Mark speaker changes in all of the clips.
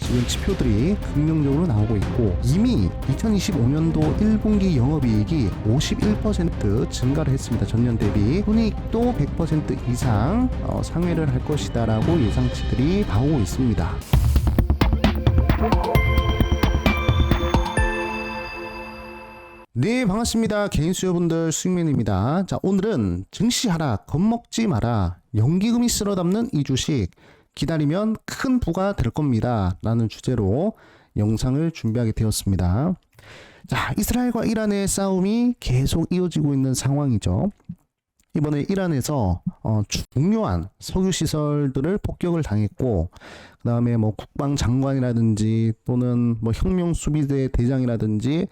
Speaker 1: 지금 지표들이 긍정적으로 나오고 있고, 이미 2025년도 1분기 영업이익이 51% 증가를 했습니다. 전년 대비. 손익도 100% 이상 상회를 할 것이다 라고 예상치들이 나오고 있습니다. 네, 반갑습니다. 개인 수요분들 수익맨입니다. 자, 오늘은 증시 하락 겁먹지 마라, 연기금이 쓸어 담는 이 주식 기다리면 큰 부가 될 겁니다 라는 주제로 영상을 준비하게 되었습니다. 자, 이스라엘과 이란의 싸움이 계속 이어지고 있는 상황이죠. 이번에 이란에서 중요한 석유 시설들을 폭격을 당했고, 그 다음에 뭐 국방장관이라든지 또는 뭐 혁명수비대 대장이라든지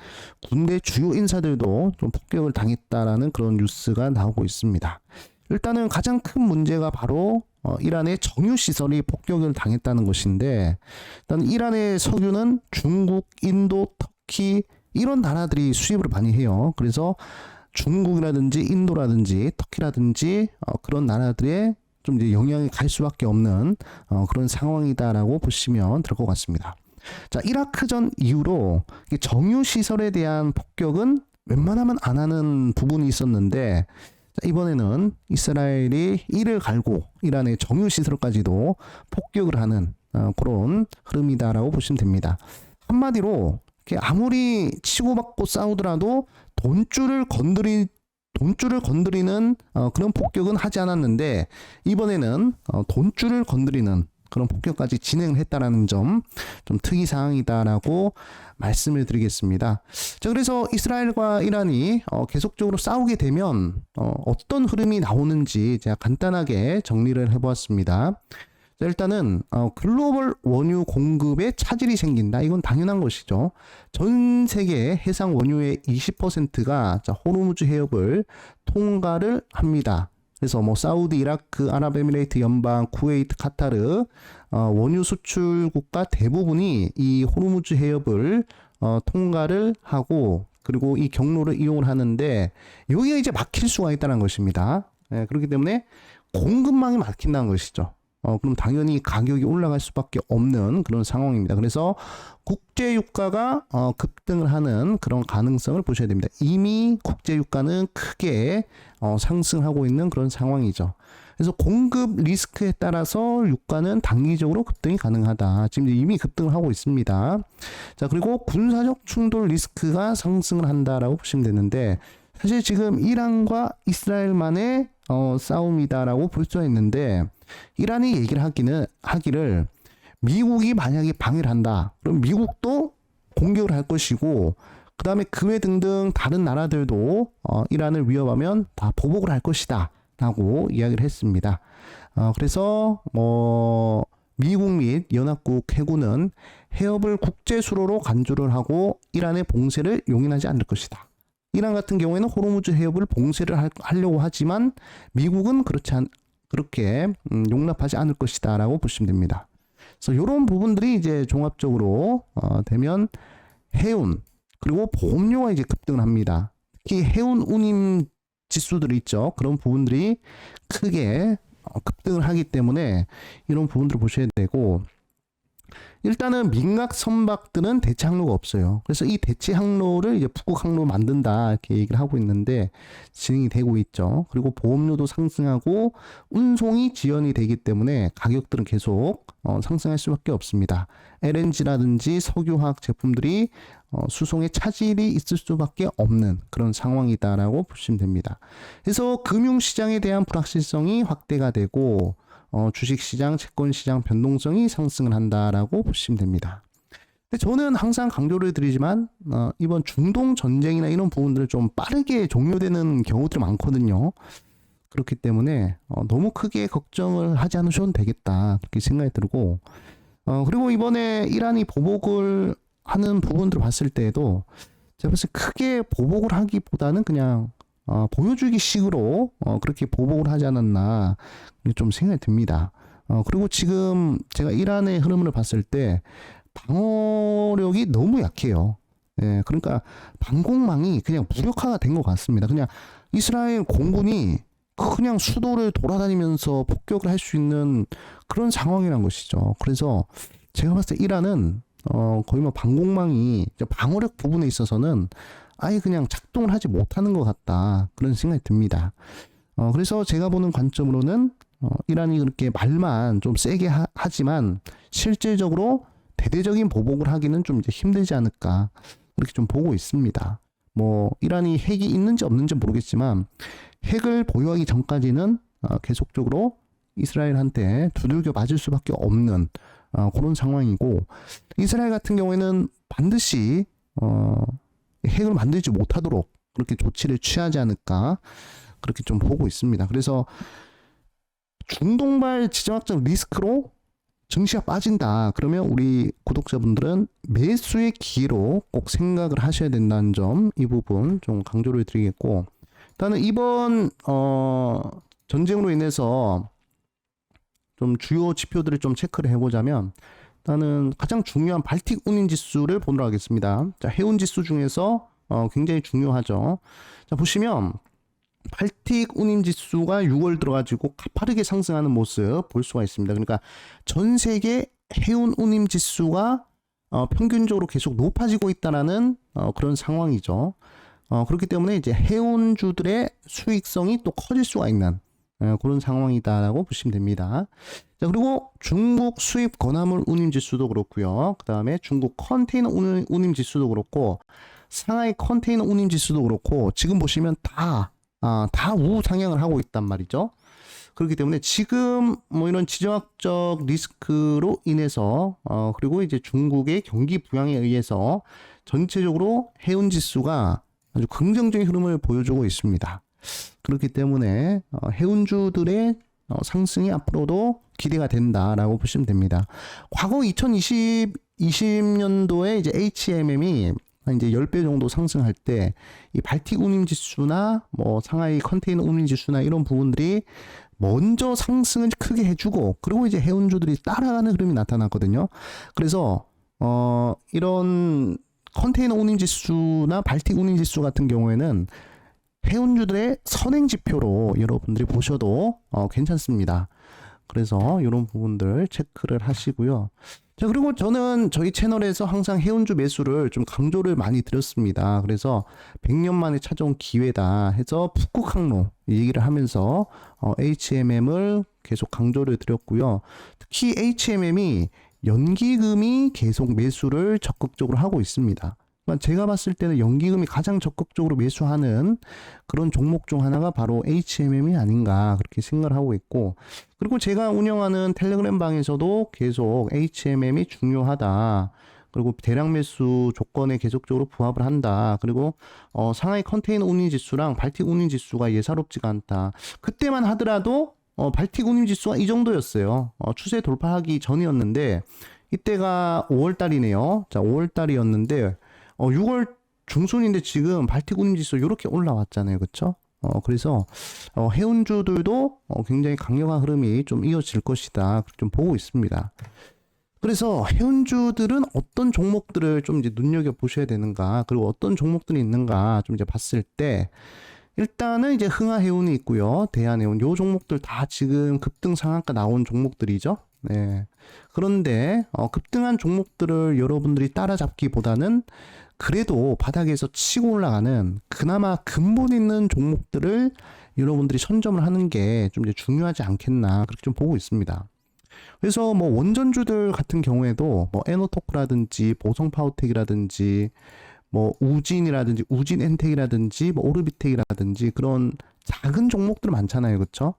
Speaker 1: 군대 주요 인사들도 좀 폭격을 당했다라는 그런 뉴스가 나오고 있습니다. 일단은 가장 큰 문제가 바로 이란의 정유 시설이 폭격을 당했다는 것인데, 일단 이란의 석유는 중국, 인도, 터키 이런 나라들이 수입을 많이 해요. 그래서 중국이라든지 인도라든지 터키라든지 그런 나라들의 좀 이제 영향이 갈 수밖에 없는 그런 상황이다라고 보시면 될 것 같습니다. 자, 이라크전 이후로 정유 시설에 대한 폭격은 웬만하면 안 하는 부분이 있었는데, 자, 이번에는 이스라엘이 이를 갈고 이란의 정유 시설까지도 폭격을 하는 그런 흐름이다라고 보시면 됩니다. 한마디로 아무리 치고받고 싸우더라도 돈줄을 건드리는 그런 폭격은 하지 않았는데, 이번에는 돈줄을 건드리는 그런 폭격까지 진행을 했다라는 점 좀 특이사항이다라고 말씀을 드리겠습니다. 자, 그래서 이스라엘과 이란이 계속적으로 싸우게 되면 어떤 흐름이 나오는지 제가 간단하게 정리를 해보았습니다. 자, 일단은 글로벌 원유 공급에 차질이 생긴다. 이건 당연한 것이죠. 전 세계 해상 원유의 20%가 호르무즈 해협을 통과를 합니다. 그래서 뭐 사우디, 이라크, 아랍에미레이트 연방, 쿠웨이트, 카타르 원유 수출 국가 대부분이 이 호르무즈 해협을 통과를 하고, 그리고 이 경로를 이용을 하는데 여기가 이제 막힐 수가 있다는 것입니다. 그렇기 때문에 공급망이 막힌다는 것이죠. 그럼 당연히 가격이 올라갈 수밖에 없는 그런 상황입니다. 그래서 국제 유가가 급등을 하는 그런 가능성을 보셔야 됩니다. 이미 국제 유가는 크게 상승하고 있는 그런 상황이죠. 그래서 공급 리스크에 따라서 유가는 단기적으로 급등이 가능하다. 지금 이미 급등을 하고 있습니다. 자, 그리고 군사적 충돌 리스크가 상승을 한다라고 보시면 되는데, 사실 지금 이란과 이스라엘만의 싸움이다라고 볼 수가 있는데, 이란이 얘기를 하기를 미국이 만약에 방해를 한다, 그럼 미국도 공격을 할 것이고, 그 다음에 그 외 등등 다른 나라들도 이란을 위협하면 다 보복을 할 것이다 라고 이야기를 했습니다. 그래서 미국 및 연합국 해군은 해협을 국제수로로 간주를 하고 이란의 봉쇄를 용인하지 않을 것이다. 이란 같은 경우에는 호르무즈 해협을 봉쇄를 하려고 하지만 미국은 그렇게 용납하지 않을 것이다 라고 보시면 됩니다. 그래서 이런 부분들이 이제 종합적으로 되면 해운 그리고 보험료가 이제 급등을 합니다. 특히 해운 운임 지수들이 있죠. 그런 부분들이 크게 급등을 하기 때문에 이런 부분들을 보셔야 되고, 일단은 민각 선박들은 대체 항로가 없어요. 그래서 이 대체 항로를 이제 북극 항로 만든다 이렇게 얘기를 하고 있는데 진행이 되고 있죠. 그리고 보험료도 상승하고 운송이 지연이 되기 때문에 가격들은 계속 상승할 수밖에 없습니다. LNG라든지 석유화학 제품들이 수송에 차질이 있을 수밖에 없는 그런 상황이다라고 보시면 됩니다. 그래서 금융시장에 대한 불확실성이 확대가 되고 주식시장, 채권시장 변동성이 상승을 한다라고 보시면 됩니다. 근데 저는 항상 강조를 드리지만 이번 중동 전쟁이나 이런 부분들을 좀 빠르게 종료되는 경우들이 많거든요. 그렇기 때문에 너무 크게 걱정을 하지 않으셔도 되겠다 그렇게 생각이 들고, 그리고 이번에 이란이 보복을 하는 부분들을 봤을 때에도 제가 봤을 때 크게 보복을 하기보다는 그냥 보여주기 식으로 그렇게 보복을 하지 않았나 좀 생각이 듭니다. 그리고 지금 제가 이란의 흐름을 봤을 때 방어력이 너무 약해요. 예, 그러니까 방공망이 그냥 무력화가 된 것 같습니다. 그냥 이스라엘 공군이 그냥 수도를 돌아다니면서 폭격을 할 수 있는 그런 상황이란 것이죠. 그래서 제가 봤을 때 이란은 거의 뭐 방공망이 방어력 부분에 있어서는 아예 그냥 작동을 하지 못하는 것 같다, 그런 생각이 듭니다. 그래서 제가 보는 관점으로는 이란이 그렇게 말만 좀 세게 하지만 실질적으로 대대적인 보복을 하기는 좀 이제 힘들지 않을까, 그렇게 좀 보고 있습니다. 뭐 이란이 핵이 있는지 없는지 모르겠지만 핵을 보유하기 전까지는 계속적으로 이스라엘한테 두들겨 맞을 수밖에 없는 그런 상황이고, 이스라엘 같은 경우에는 반드시 핵을 만들지 못하도록 그렇게 조치를 취하지 않을까, 그렇게 좀 보고 있습니다. 그래서 중동발 지정학적 리스크로 증시가 빠진다, 그러면 우리 구독자분들은 매수의 기회로 꼭 생각을 하셔야 된다는 점, 이 부분 좀 강조를 드리겠고, 일단은 이번 전쟁으로 인해서 좀 주요 지표들을 좀 체크를 해보자면, 일단은 가장 중요한 발틱 운임 지수를 보도록 하겠습니다. 자, 해운 지수 중에서 굉장히 중요하죠. 자, 보시면 발틱 운임 지수가 6월 들어가지고 가파르게 상승하는 모습 볼 수가 있습니다. 그러니까 전 세계 해운 운임 지수가 평균적으로 계속 높아지고 있다라는 그런 상황이죠. 그렇기 때문에 이제 해운주들의 수익성이 또 커질 수가 있는 그런 상황이다라고 보시면 됩니다. 자, 그리고 중국 수입 건화물 운임 지수도 그렇고요. 그 다음에 중국 컨테이너 운임 지수도 그렇고, 상하이 컨테이너 운임 지수도 그렇고, 지금 보시면 다 우상향을 하고 있단 말이죠. 그렇기 때문에 지금 뭐 이런 지정학적 리스크로 인해서 그리고 이제 중국의 경기 부양에 의해서 전체적으로 해운 지수가 아주 긍정적인 흐름을 보여주고 있습니다. 그렇기 때문에 해운주들의 상승이 앞으로도 기대가 된다라고 보시면 됩니다. 과거 2020년도에 이제 HMM이 이제 10배 정도 상승할 때 이 발틱 운임 지수나 뭐 상하이 컨테이너 운임 지수나 이런 부분들이 먼저 상승을 크게 해주고, 그리고 이제 해운주들이 따라가는 흐름이 나타났거든요. 그래서 이런 컨테이너 운임 지수나 발틱 운임 지수 같은 경우에는 해운주들의 선행 지표로 여러분들이 보셔도 괜찮습니다. 그래서 이런 부분들 체크를 하시고요. 자, 그리고 저는 저희 채널에서 항상 해운주 매수를 좀 강조를 많이 드렸습니다. 그래서 100년 만에 찾아온 기회다 해서 북극 항로 얘기를 하면서 HMM을 계속 강조를 드렸고요. 특히 HMM이 연기금이 계속 매수를 적극적으로 하고 있습니다. 제가 봤을 때는 연기금이 가장 적극적으로 매수하는 그런 종목 중 하나가 바로 HMM이 아닌가, 그렇게 생각을 하고 있고, 그리고 제가 운영하는 텔레그램 방에서도 계속 HMM이 중요하다, 그리고 대량 매수 조건에 계속적으로 부합을 한다, 그리고 상하이 컨테이너 운임 지수랑 발틱 운임 지수가 예사롭지가 않다. 그때만 하더라도 발틱 운임 지수가 이 정도였어요. 추세 돌파하기 전이었는데, 이때가 5월달이네요. 자, 5월달이었는데 6월 중순인데 지금 발틱 운임 지수 이렇게 올라왔잖아요. 그렇죠? 그래서 해운주들도 굉장히 강력한 흐름이 좀 이어질 것이다, 그렇게 좀 보고 있습니다. 그래서 해운주들은 어떤 종목들을 좀 이제 눈여겨 보셔야 되는가, 그리고 어떤 종목들이 있는가 좀 이제 봤을 때, 일단은 이제 흥하해운이 있고요, 대한해운, 요 종목들 다 지금 급등 상한가 나온 종목들이죠. 네. 그런데 급등한 종목들을 여러분들이 따라잡기보다는 그래도 바닥에서 치고 올라가는 그나마 근본 있는 종목들을 여러분들이 선점을 하는 게 좀 이제 중요하지 않겠나, 그렇게 좀 보고 있습니다. 그래서 뭐 원전주들 같은 경우에도 뭐 에너토크라든지 보성파워텍이라든지 뭐 우진이라든지 우진엔텍이라든지 뭐 오르비텍이라든지 그런 작은 종목들 많잖아요. 그렇죠?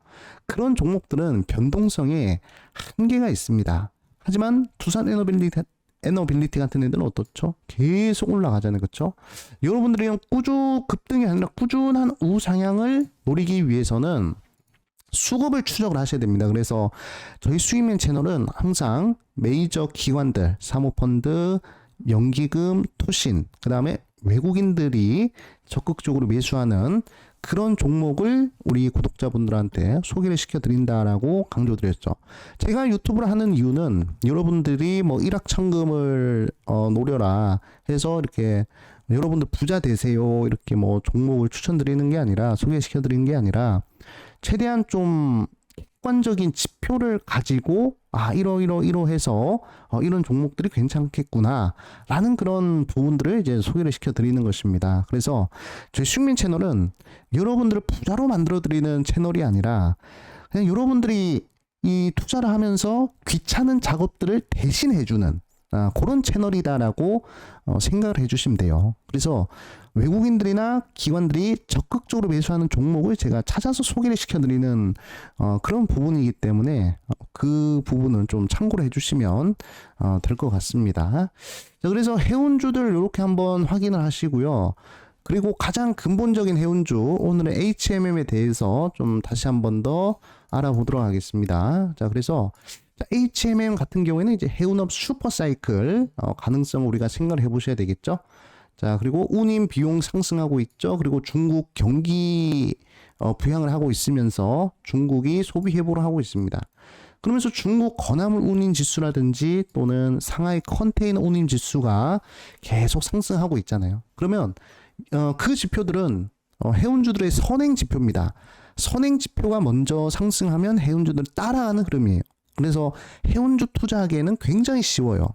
Speaker 1: 그런 종목들은 변동성에 한계가 있습니다. 하지만 두산 에너빌리티 같은 애들은 어떻죠? 계속 올라가잖아요. 그렇죠? 여러분들이 급등이 아니라 꾸준한 우상향을 노리기 위해서는 수급을 추적을 하셔야 됩니다. 그래서 저희 수익맨 채널은 항상 메이저 기관들, 사모펀드, 연기금, 투신, 그 다음에 외국인들이 적극적으로 매수하는 그런 종목을 우리 구독자분들한테 소개를 시켜드린다라고 강조드렸죠. 제가 유튜브를 하는 이유는 여러분들이 뭐 일확천금을 노려라 해서 이렇게 여러분들 부자 되세요 이렇게 뭐 종목을 추천드리는 게 아니라, 소개시켜드리는 게 아니라, 최대한 좀 객관적인 지표를 가지고 이러해서 이런 종목들이 괜찮겠구나 라는 그런 부분들을 이제 소개를 시켜 드리는 것입니다. 그래서 저희 숙민 채널은 여러분들을 부자로 만들어 드리는 채널이 아니라 그냥 여러분들이 이 투자를 하면서 귀찮은 작업들을 대신해 주는 그런 채널이다라고 생각을 해주시면 돼요. 그래서 외국인들이나 기관들이 적극적으로 매수하는 종목을 제가 찾아서 소개를 시켜드리는 그런 부분이기 때문에 그 부분은 좀 참고를 해주시면 될 것 같습니다. 자, 그래서 해운주들 이렇게 한번 확인을 하시고요. 그리고 가장 근본적인 해운주 오늘의 HMM에 대해서 좀 다시 한번 더 알아보도록 하겠습니다. 자, 그래서 HMM 같은 경우에는 이제 해운업 슈퍼사이클 가능성을 우리가 생각을 해보셔야 되겠죠. 자, 그리고 운임 비용 상승하고 있죠. 그리고 중국 경기 부양을 하고 있으면서 중국이 소비 회복을 하고 있습니다. 그러면서 중국 건화물 운임 지수라든지 또는 상하이 컨테이너 운임 지수가 계속 상승하고 있잖아요. 그러면 그 지표들은 해운주들의 선행 지표입니다. 선행 지표가 먼저 상승하면 해운주들 따라하는 흐름이에요. 그래서 해운주 투자하기에는 굉장히 쉬워요.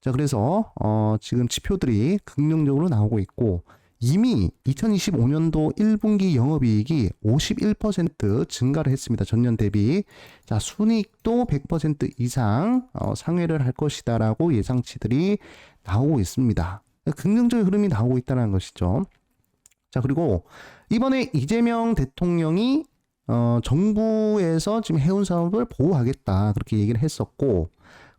Speaker 1: 자, 그래서 지금 지표들이 긍정적으로 나오고 있고 이미 2025년도 1분기 영업이익이 51% 증가를 했습니다. 전년 대비. 자, 순이익도 100% 이상 상회를 할 것이다라고 예상치들이 나오고 있습니다. 긍정적인 흐름이 나오고 있다는 것이죠. 자, 그리고 이번에 이재명 대통령이 정부에서 지금 해운 사업을 보호하겠다 그렇게 얘기를 했었고,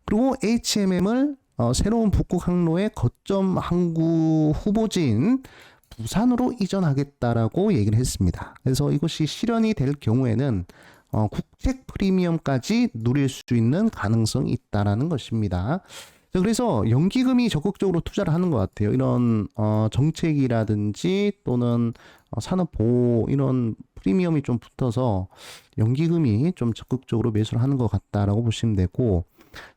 Speaker 1: 그리고 HMM을 새로운 북극 항로의 거점 항구 후보지인 부산으로 이전하겠다라고 얘기를 했습니다. 그래서 이것이 실현이 될 경우에는 국책 프리미엄까지 누릴 수 있는 가능성이 있다라는 것입니다. 자, 그래서 연기금이 적극적으로 투자를 하는 것 같아요. 이런 정책이라든지 또는 산업보호 이런 프리미엄이 좀 붙어서 연기금이 좀 적극적으로 매수를 하는 것 같다라고 보시면 되고,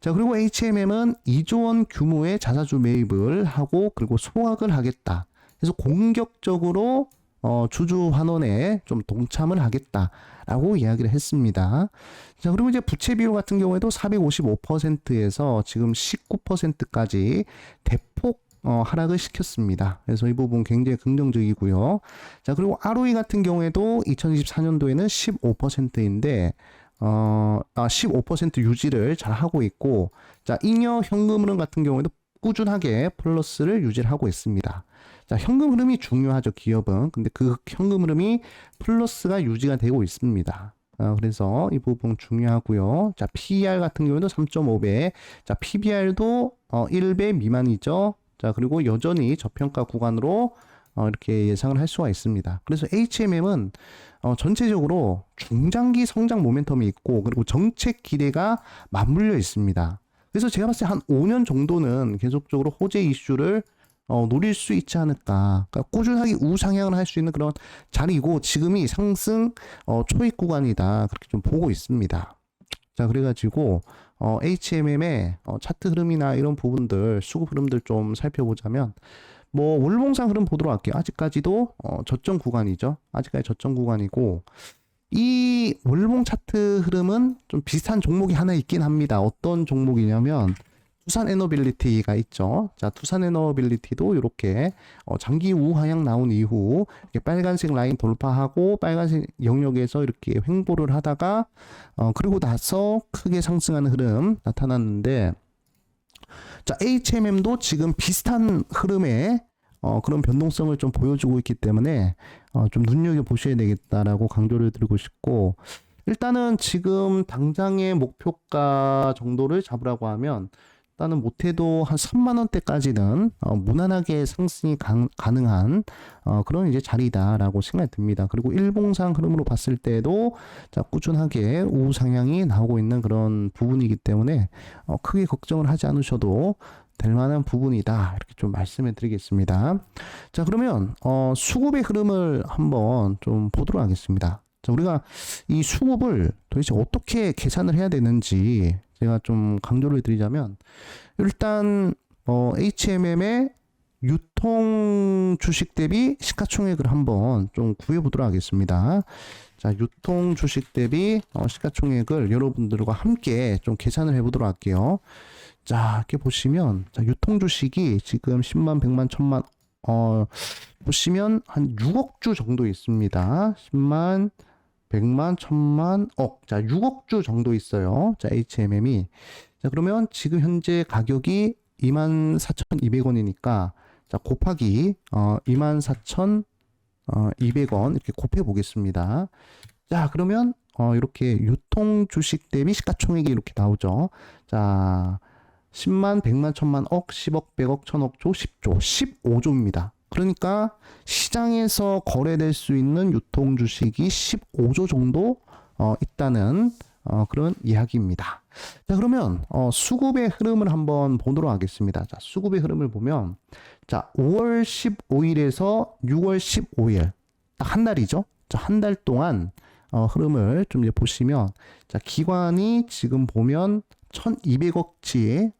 Speaker 1: 자, 그리고 HMM은 2조 원 규모의 자사주 매입을 하고 그리고 소각을 하겠다. 그래서 공격적으로 주주 환원에 좀 동참을 하겠다라고 이야기를 했습니다. 자, 그리고 이제 부채 비율 같은 경우에도 455%에서 지금 19%까지 대폭 하락을 시켰습니다. 그래서 이 부분 굉장히 긍정적이고요. 자, 그리고 ROE 같은 경우에도 2024년도에는 15%인데 15% 유지를 잘 하고 있고, 자, 잉여 현금 흐름 같은 경우에도 꾸준하게 플러스를 유지를 하고 있습니다. 자, 현금 흐름이 중요하죠, 기업은. 근데 그 현금 흐름이 플러스가 유지가 되고 있습니다. 그래서 이 부분 중요하고요. 자, PER 같은 경우에도 3.5배. 자, PBR도 1배 미만이죠. 자, 그리고 여전히 저평가 구간으로 이렇게 예상을 할 수가 있습니다. 그래서 HMM은 전체적으로 중장기 성장 모멘텀이 있고, 그리고 정책 기대가 맞물려 있습니다. 그래서 제가 봤을 때 한 5년 정도는 계속적으로 호재 이슈를 노릴 수 있지 않을까. 그러니까 꾸준하게 우상향을 할 수 있는 그런 자리고, 지금이 상승 초입 구간이다 그렇게 좀 보고 있습니다. 자, 그래가지고 HMM의 차트 흐름이나 이런 부분들, 수급 흐름들 좀 살펴보자면, 뭐 월봉상 흐름 보도록 할게요. 아직까지도 저점 구간이죠. 아직까지 저점 구간이고, 이 월봉 차트 흐름은 좀 비슷한 종목이 하나 있긴 합니다. 어떤 종목이냐면 투산 에너빌리티가 있죠. 자, 투산 에너빌리티도 이렇게 장기 우하향 나온 이후 이렇게 빨간색 라인 돌파하고 빨간색 영역에서 이렇게 횡보를 하다가 그리고 나서 크게 상승하는 흐름 나타났는데, 자, HMM도 지금 비슷한 흐름에 그런 변동성을 좀 보여주고 있기 때문에 좀 눈여겨보셔야 되겠다라고 강조를 드리고 싶고, 일단은 지금 당장의 목표가 정도를 잡으라고 하면 일단은 못해도 한 3만원대까지는 무난하게 상승이 가능한 그런 이제 자리다라고 생각이 듭니다. 그리고 일봉상 흐름으로 봤을 때도 자, 꾸준하게 우상향이 나오고 있는 그런 부분이기 때문에 크게 걱정을 하지 않으셔도 될 만한 부분이다 이렇게 좀 말씀해 드리겠습니다. 자, 그러면 수급의 흐름을 한번 좀 보도록 하겠습니다. 자, 우리가 이 수급을 도대체 어떻게 계산을 해야 되는지 제가 좀 강조를 드리자면, 일단 HMM의 유통 주식 대비 시가총액을 한번 좀 구해 보도록 하겠습니다. 자, 유통 주식 대비 시가총액을 여러분들과 함께 좀 계산을 해보도록 할게요. 자, 이렇게 보시면, 자, 유통 주식이 지금 10만, 100만, 1000만, 보시면 한 6억 주 정도 있습니다. 10만, 100만, 1000만, 억. 자, 6억 주 정도 있어요. 자, HMM이. 자, 그러면 지금 현재 가격이 24,200원이니까, 자, 곱하기, 24,200원, 이렇게 곱해 보겠습니다. 자, 그러면, 이렇게 유통 주식 대비 시가총액이 이렇게 나오죠. 자, 10만, 100만, 1000만, 억, 10억, 100억, 1000억 조, 10조, 15조입니다. 그러니까 시장에서 거래될 수 있는 유통 주식이 15조 정도 있다는 그런 이야기입니다. 자, 그러면 수급의 흐름을 한번 보도록 하겠습니다. 자, 수급의 흐름을 보면, 자, 5월 15일에서 6월 15일 딱 한 달이죠. 자, 한 달 동안 흐름을 좀 이제 보시면, 자, 기관이 지금 보면 1200억치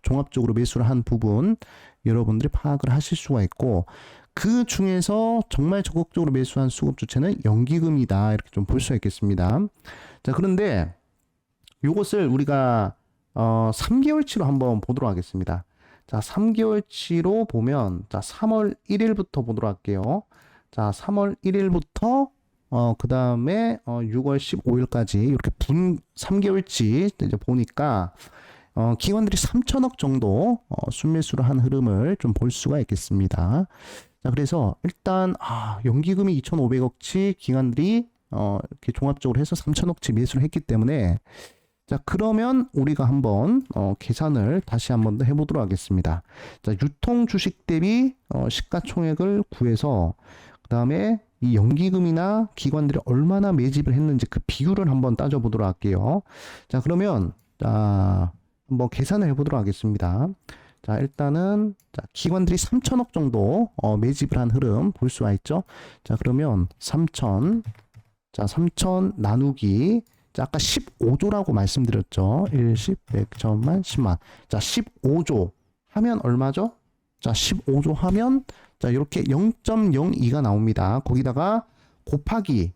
Speaker 1: 종합적으로 매수를 한 부분 여러분들이 파악을 하실 수가 있고, 그 중에서 정말 적극적으로 매수한 수급 주체는 연기금이다, 이렇게 좀 볼 수가 있겠습니다. 자, 그런데 이것을 우리가 3개월치로 한번 보도록 하겠습니다. 자, 3개월치로 보면, 자, 3월 1일부터 보도록 할게요. 자, 3월 1일부터 그 다음에 6월 15일까지 이렇게 3개월치 이제 보니까 기관들이 3천억 정도 순매수를 한 흐름을 좀 볼 수가 있겠습니다. 자, 그래서 일단 연기금이 2,500억치 기관들이 이렇게 종합적으로 해서 3천억치 매수를 했기 때문에, 자, 그러면 우리가 한번 계산을 다시 한번 더 해보도록 하겠습니다. 자, 유통 주식 대비 시가총액을 구해서 그 다음에 이 연기금이나 기관들이 얼마나 매집을 했는지 그 비율을 한번 따져보도록 할게요. 자, 그러면 자, 한번 계산을 해보도록 하겠습니다. 자, 일단은 자, 기관들이 3천억 정도 매집을 한 흐름 볼 수가 있죠. 자, 그러면 3천, 자, 3천 나누기, 자, 아까 15조라고 말씀드렸죠. 1, 10, 100, 1000만, 10만. 자, 15조 하면 얼마죠? 자, 15조 하면, 자, 이렇게 0.02가 나옵니다. 거기다가 곱하기,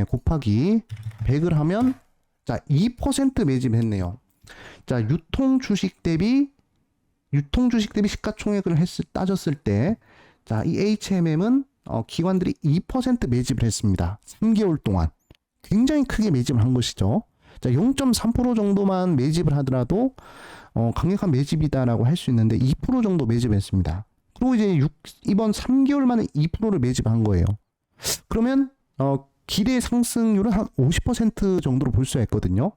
Speaker 1: 곱하기 100을 하면, 자, 2% 매집했네요. 자, 유통 주식 대비 시가총액을 따졌을 때, 자, 이 HMM은 기관들이 2% 매집을 했습니다. 3개월 동안. 굉장히 크게 매집을 한 것이죠. 자, 0.3% 정도만 매집을 하더라도 강력한 매집이다라고 할 수 있는데 2% 정도 매집했습니다. 그리고 이제 이번 3개월 만에 2%를 매집한 거예요. 그러면 기대 상승률은 한 50% 정도로 볼 수가 있거든요.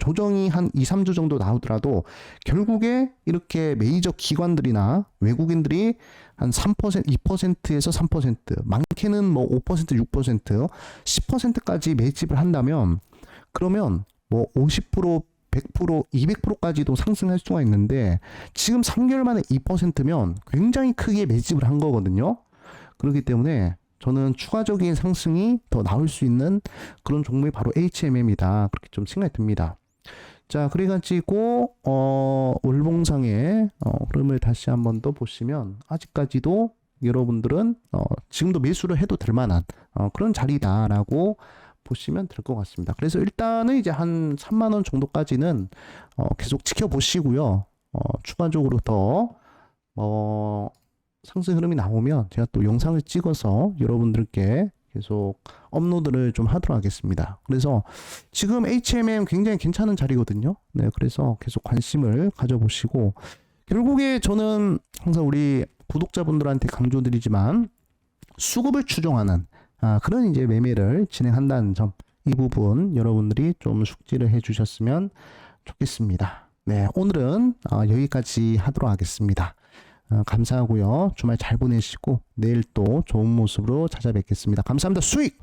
Speaker 1: 조정이 한 2, 3주 정도 나오더라도 결국에 이렇게 메이저 기관들이나 외국인들이 한 3%, 2%에서 3%, 많게는 뭐 5%, 6%, 10%까지 매집을 한다면, 그러면 뭐 50%, 100%, 200%까지도 상승할 수가 있는데, 지금 3개월 만에 2%면 굉장히 크게 매집을 한 거거든요. 그렇기 때문에 저는 추가적인 상승이 더 나올 수 있는 그런 종목이 바로 HMM이다, 그렇게 좀 생각이 듭니다. 자, 그래가지고 월봉상의 흐름을 다시 한번 더 보시면, 아직까지도 여러분들은 지금도 매수를 해도 될 만한 그런 자리다라고 보시면 될 것 같습니다. 그래서 일단은 이제 한 3만원 정도까지는 계속 지켜보시고요. 추가적으로 더 상승 흐름이 나오면 제가 또 영상을 찍어서 여러분들께 계속 업로드를 좀 하도록 하겠습니다. 그래서 지금 HMM 굉장히 괜찮은 자리거든요. 네, 그래서 계속 관심을 가져보시고, 결국에 저는 항상 우리 구독자분들한테 강조드리지만, 수급을 추종하는 그런 이제 매매를 진행한다는 점, 이 부분 여러분들이 좀 숙지를 해주셨으면 좋겠습니다. 네, 오늘은 여기까지 하도록 하겠습니다. 감사하고요. 주말 잘 보내시고 내일 또 좋은 모습으로 찾아뵙겠습니다. 감사합니다. 수익!